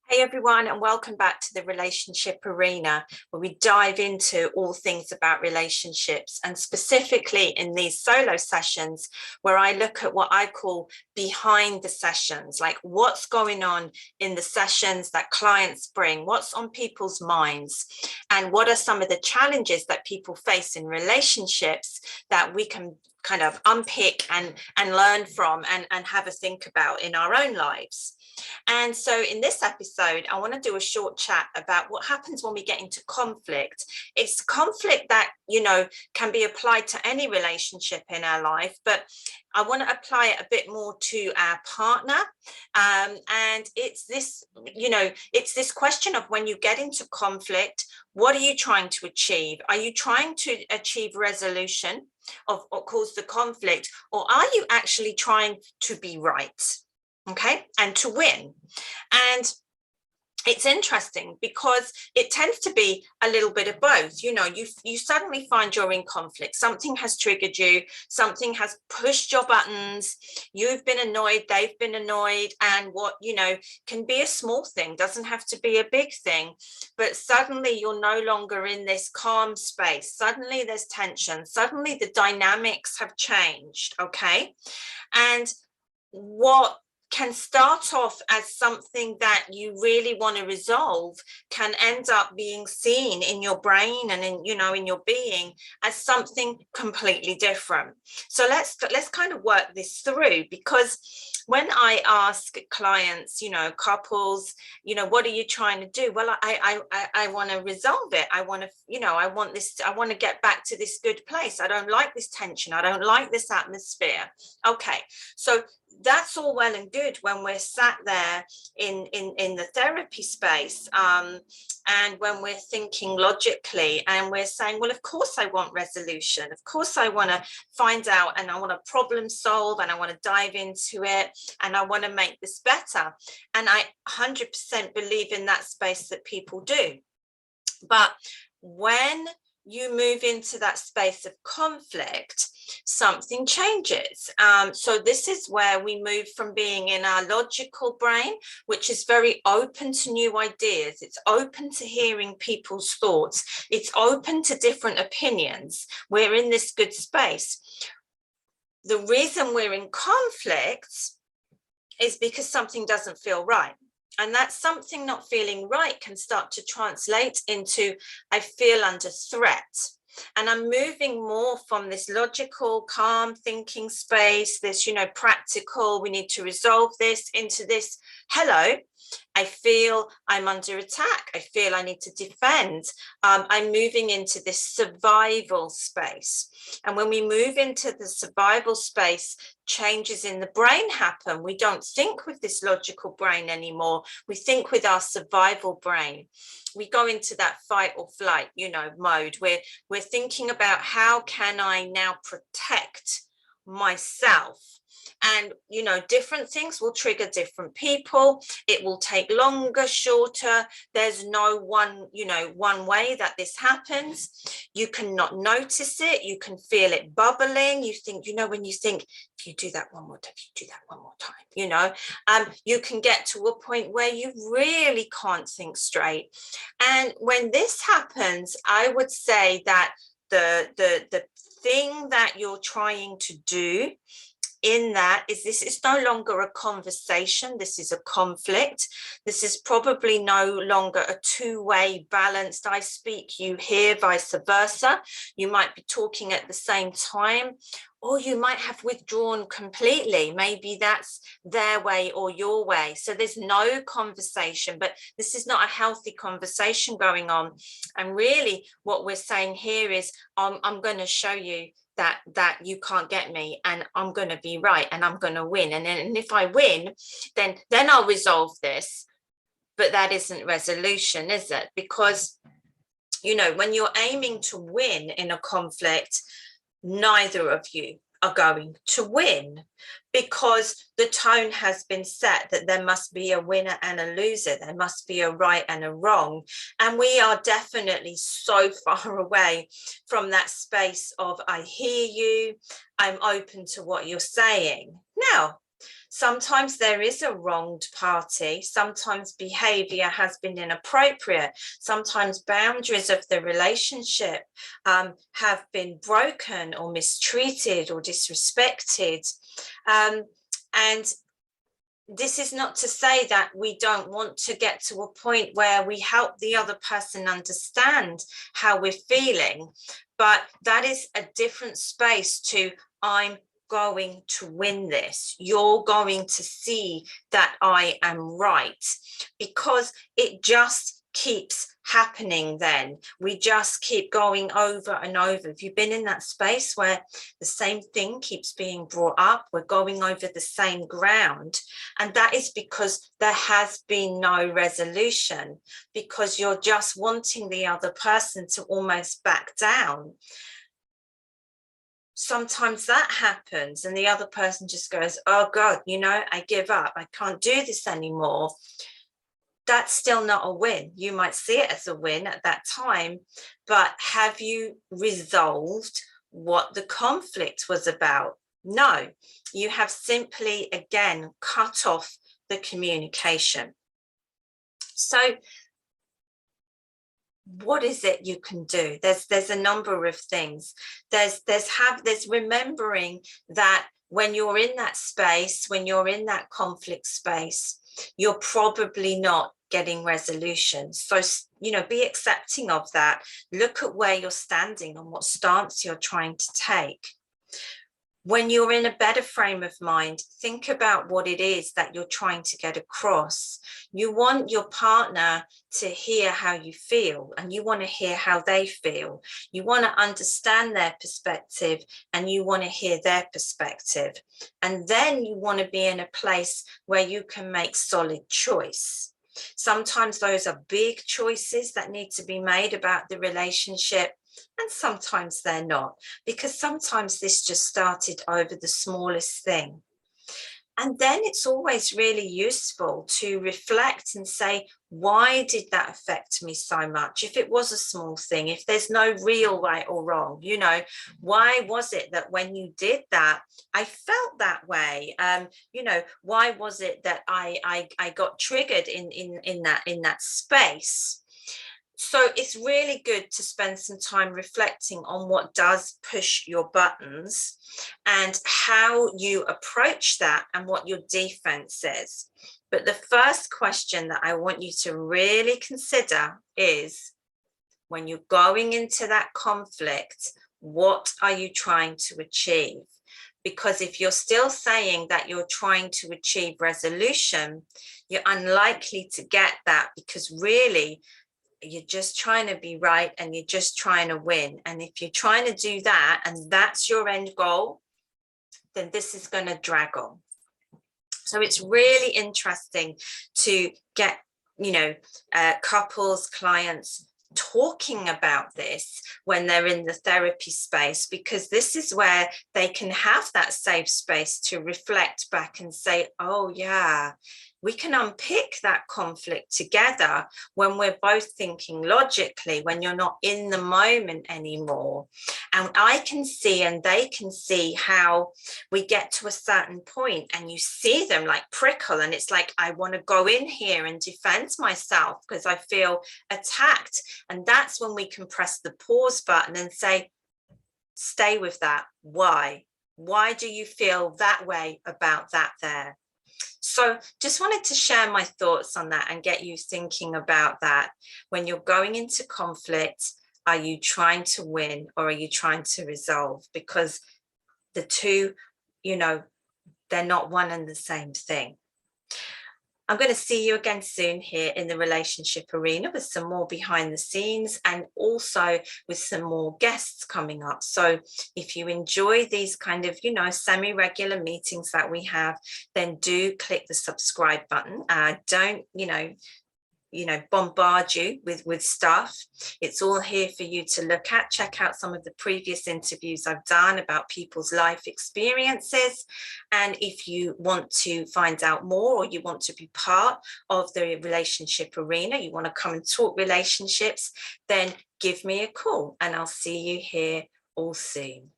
Hey everyone, and welcome back to the Relationship Arena, where we dive into all things about relationships, and specifically in these solo sessions where I look at what I call behind the sessions, like what's going on in the sessions that clients bring, what's on people's minds, and what are some of the challenges that people face in relationships that we can kind of unpick and learn from and have a think about in our own lives. And so in this episode, I want to do a short chat about what happens when we get into conflict. It's conflict that, can be applied to any relationship in our life, but I want to apply it a bit more to our partner. And it's this question of when you get into conflict, what are you trying to achieve? Are you trying to achieve resolution of what caused the conflict, or are you actually trying to be right? Okay, and to win. And it's interesting because it tends to be a little bit of both. You suddenly find you're in conflict, something has triggered you, something has pushed your buttons, you've been annoyed, they've been annoyed, and what can be a small thing, doesn't have to be a big thing, but suddenly you're no longer in this calm space, suddenly there's tension, suddenly the dynamics have changed. Okay, and what can start off as something that you really want to resolve can end up being seen in your brain and in your being as something completely different. So let's kind of work this through, because when I ask clients, couples, what are you trying to do? Well, I want to resolve it. I want to get back to this good place. I don't like this tension. I don't like this atmosphere. Okay, so that's all well and good when we're sat there in the therapy space, and when we're thinking logically and we're saying, well, of course I want resolution, of course I want to find out, and I want to problem solve, and I want to dive into it, and I want to make this better. And I 100% believe in that space that people do. But when you move into that space of conflict, something changes. So this is where we move from being in our logical brain, which is very open to new ideas. It's open to hearing people's thoughts. It's open to different opinions. We're in this good space. The reason we're in conflict is because something doesn't feel right. And that something not feeling right can start to translate into, I feel under threat. And I'm moving more from this logical, calm thinking space, this, practical, we need to resolve this, into this, hello, I feel I'm under attack. I feel I need to defend. I'm moving into this survival space. And when we move into the survival space, changes in the brain happen. We don't think with this logical brain anymore. We think with our survival brain. We go into that fight or flight, mode. We're thinking about, how can I now protect myself? And different things will trigger different people. It will take longer, shorter. There's no one way that this happens. You cannot notice it. You can feel it bubbling. You think, when you think, if you do that one more time, if you do that one more time, you can get to a point where you really can't think straight. And when this happens, I would say that the thing that you're trying to do in that is, this is no longer a conversation, this is a conflict. This is probably no longer a two-way balanced, I speak, you hear, vice versa. You might be talking at the same time, or you might have withdrawn completely. Maybe that's their way or your way. So there's no conversation, but this is not a healthy conversation going on. And really what we're saying here is, I'm going to show you that you can't get me, and I'm going to be right, and I'm going to win. And if I win, then I'll resolve this. But that isn't resolution, is it? Because, when you're aiming to win in a conflict, neither of you are going to win, because the tone has been set that there must be a winner and a loser, there must be a right and a wrong. And we are definitely so far away from that space of, I hear you, I'm open to what you're saying. Now, Sometimes there is a wronged party. Sometimes behavior has been inappropriate. Sometimes boundaries of the relationship have been broken or mistreated or disrespected. And this is not to say that we don't want to get to a point where we help the other person understand how we're feeling, but that is a different space to I'm going to win this. You're going to see that I am right, because it just keeps happening. Then we just keep going over and over. If you've been in that space where the same thing keeps being brought up, we're going over the same ground, and that is because there has been no resolution, because you're just wanting the other person to almost back down. Sometimes that happens and the other person just goes, oh God, you know, I give up, I can't do this anymore. That's still not a win. You might see it as a win at that time, but have you resolved what the conflict was about? No, you have simply, again, cut off the communication. So what is it you can do? There's a number of things. There's remembering that when you're in that space, when you're in that conflict space, you're probably not getting resolution. So, you know, be accepting of that. Look at where you're standing and what stance you're trying to take. When you're in a better frame of mind, think about what it is that you're trying to get across. You want your partner to hear how you feel, and you want to hear how they feel. You want to understand their perspective, and you want to hear their perspective. And then you want to be in a place where you can make solid choice. Sometimes those are big choices that need to be made about the relationship, and sometimes they're not, because sometimes this just started over the smallest thing. And then it's always really useful to reflect and say, why did that affect me so much? If it was a small thing, if there's no real right or wrong, you know, why was it that when you did that, I felt that way? You know, why was it that I got triggered in that space? So it's really good to spend some time reflecting on what does push your buttons and how you approach that and what your defense is. But the first question that I want you to really consider is, when you're going into that conflict, what are you trying to achieve? Because if you're still saying that you're trying to achieve resolution, you're unlikely to get that, because really, you're just trying to be right and you're just trying to win. And if you're trying to do that and that's your end goal, then this is going to drag on. So it's really interesting to get, you know, couples, clients talking about this when they're in the therapy space, because this is where they can have that safe space to reflect back and say, oh yeah, we can unpick that conflict together when we're both thinking logically, when you're not in the moment anymore. And I can see and they can see how we get to a certain point and you see them like prickle, and it's like, I want to go in here and defend myself because I feel attacked. And that's when we can press the pause button and say, stay with that. Why? Why do you feel that way about that there? So just wanted to share my thoughts on that and get you thinking about that. When you're going into conflict, are you trying to win or are you trying to resolve? Because the two, you know, they're not one and the same thing. I'm going to see you again soon here in the relationship arena with some more behind the scenes and also with some more guests coming up. So if you enjoy these kind of, you know, semi-regular meetings that we have, then do click the subscribe button. Don't, bombard you with stuff. It's all here for you to look at. Check out some of the previous interviews I've done about people's life experiences. And if you want to find out more or you want to be part of the relationship arena, you want to come and talk relationships, then give me a call and I'll see you here all soon.